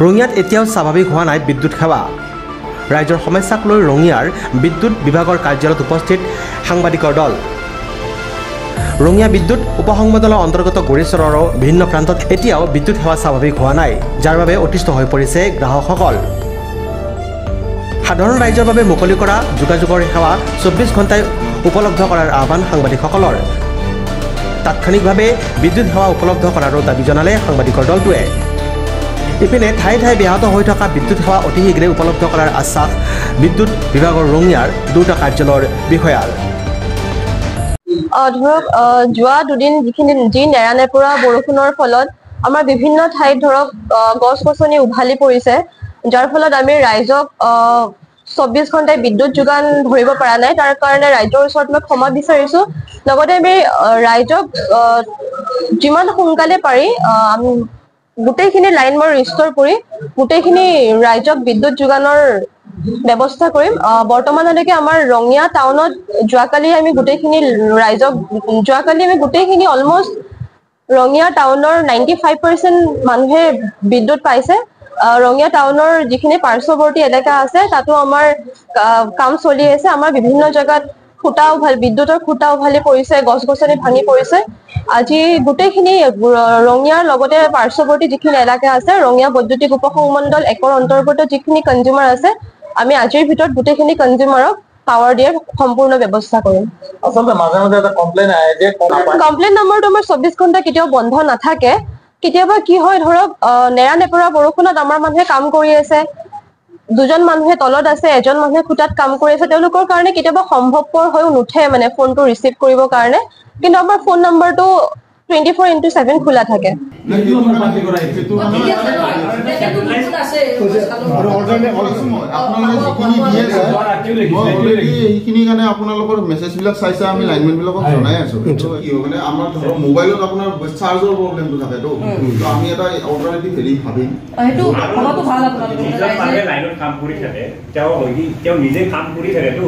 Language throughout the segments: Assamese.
ৰঙিয়াত এতিয়াও স্বাভাৱিক হোৱা নাই বিদ্যুৎ সেৱা। ৰাইজৰ সমস্যাক লৈ ৰঙিয়াৰ বিদ্যুৎ বিভাগৰ কাৰ্যালয়ত উপস্থিত সাংবাদিকৰ দল। ৰঙিয়া বিদ্যুৎ উপসংমণ্ডলৰ অন্তৰ্গত গৰিচৰৰো ভিন্ন প্ৰান্তত এতিয়াও বিদ্যুৎ সেৱা স্বাভাৱিক হোৱা নাই, যাৰ বাবে অতিষ্ঠ হৈ পৰিছে গ্ৰাহকসকল। সাধাৰণ ৰাইজৰ বাবে মুকলি কৰা যোগাযোগৰ সেৱা 24 ঘণ্টাই উপলব্ধ কৰাৰ আহ্বান সাংবাদিকসকলৰ। তাৎক্ষণিকভাৱে বিদ্যুৎ সেৱা উপলব্ধ কৰাৰো দাবী জনালে সাংবাদিকৰ দলটোৱে। ইপিনে ঠায়ে ঠায়ে ব্যাহত হৈ থকা বিদ্যুৎ সেৱা অতি শীঘ্ৰে উপলব্ধ কৰাৰ আশ্বাস বিদ্যুৎ বিভাগৰ ৰঙিয়াৰ দুটা কাৰ্যালয়ৰ বিষয়াৰ। ধৰক যোৱা দুদিন যি নেৰানেপেৰা বৰষুণৰ ফলত আমাৰ বিভিন্ন ঠাইত ধৰক গছ গছনি উভালি পৰিছে, যাৰ ফলত আমি ৰাইজক 24 ঘণ্টাই বিদ্যুৎ যোগান ধৰিব পৰা নাই। তাৰ কাৰণে ৰাইজৰ ওচৰত মই ক্ষমা বিচাৰিছো। লগতে আমি ৰাইজক যিমান সোনকালে পাৰি আমি গোটেইখিনি লাইন মই ৰিষ্টৰ কৰি গোটেইখিনি ৰাইজক বিদ্যুৎ যোগানৰ ব্যৱস্থা কৰিম। বৰ্তমানলৈকে আমাৰ ৰঙিয়া টাউনত যোৱাকালি আমি গোটেইখিনি অলমষ্ট ৰঙিয়া টাউনৰ 95% মানুহে বিদ্যুৎ পাইছে। ৰঙিয়া টাউনৰ যিখিনি পাৰ্শ্বৱৰ্তী এলেকা আছে তাতো আমাৰ কাম চলি আছে। আমাৰ বিভিন্ন জেগাত বিদ্যুতৰ খুঁটা উভালি পৰিছে, গছ গছনি ভাঙি পৰিছে। আজি গোটেইখিনি ৰঙিয়াৰ লগতে পাৰ্শ্বৱৰ্তী যিখিনি এলেকা আছে, ৰঙিয়া বৈদ্যুতিক উপসংমণ্ডল 1ৰ অন্তৰ্গত যিখিনি কনজিউমাৰ আছে, আমি আজিৰ ভিতৰত গোটেইখিনি কনজিউমাৰক পাৱাৰ দিয়াৰ সম্পূৰ্ণ ব্যৱস্থা কৰিম। আচলতে মাজে মাজে এটা কমপ্লেইন আহে যে কমপ্লেইন নম্বৰটো আমাৰ 24 ঘণ্টা কেতিয়াও বন্ধ নাথাকে। কেতিয়াবা কি হয় ধৰক নেৰানেপেৰা বৰষুণত আমাৰ মানুহে কাম কৰি আছে, দুজন মানুহে তলত আছে, এজন মানুহে খুঁটাত কাম কৰি আছে। তেওঁলোকৰ কাৰণে কেতিয়াবা সম্ভৱপৰ হৈ নুঠে মানে ফোনটো ৰিচিভ কৰিবৰ কাৰণে, কিন্তু আমাৰ ফোন নম্বৰটো 24/7 খোলা থাকে। এইখিনি কাৰণে আপোনালোকৰ মেছেজবিলাক চাইছে, আমি লাইনমেনবিলাকক জনাই আছো। মানে আমাৰ ধৰক মোবাইলত আপোনাৰ চাৰ্জৰ প্ৰব্লেমটো থাকেতো, আমি এটা অল্টাৰনেটিভ হেৰি ভাবিম। লাইনত কাম কৰি থাকে, তেওঁ নিজে কাম কৰি থাকেতো,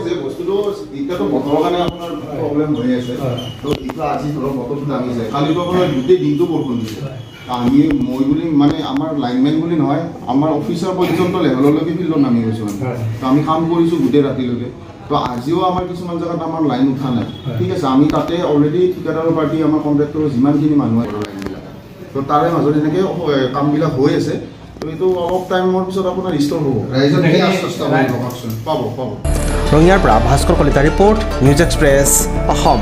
যে বস্তুটো এতিয়াতো বতৰৰ কাৰণে আপোনাৰ প্ৰব্লেম হৈ আছে। তো এইটো আজি ধৰক বতৰটো নামিছে, কালিতো আপোনাৰ গোটেই দিনটো বৰষুণ দিছে। মই বুলি মানে আমাৰ লাইনমেন বুলি নহয়, আমাৰ অফিচাৰ পৰ্যন্ত লেভেললৈকে ফিল্ডত নামি গৈছোঁ মানে। তো আমি কাম কৰিছোঁ গোটেই ৰাতিলৈকে। তো আজিও আমাৰ কিছুমান জেগাত আমাৰ লাইন উঠা নাই। ঠিক আছে, আমি তাতে অলৰেডি ঠিকাদাৰৰ পাৰ্টি আমাৰ কণ্ট্ৰেক্টৰৰ যিমানখিনি মানুহ আছে লাইনবিলাক, তো তাৰে মাজত এনেকৈ কামবিলাক হৈ আছে। তো এইটো অলপ টাইমৰ পিছত আপোনাৰ ৰিষ্ট'ৰ হ'ব। ৰাইজৰ পাব। ৰঙিয়াৰ পৰা Bhaskar Kalita report, news express, Assam.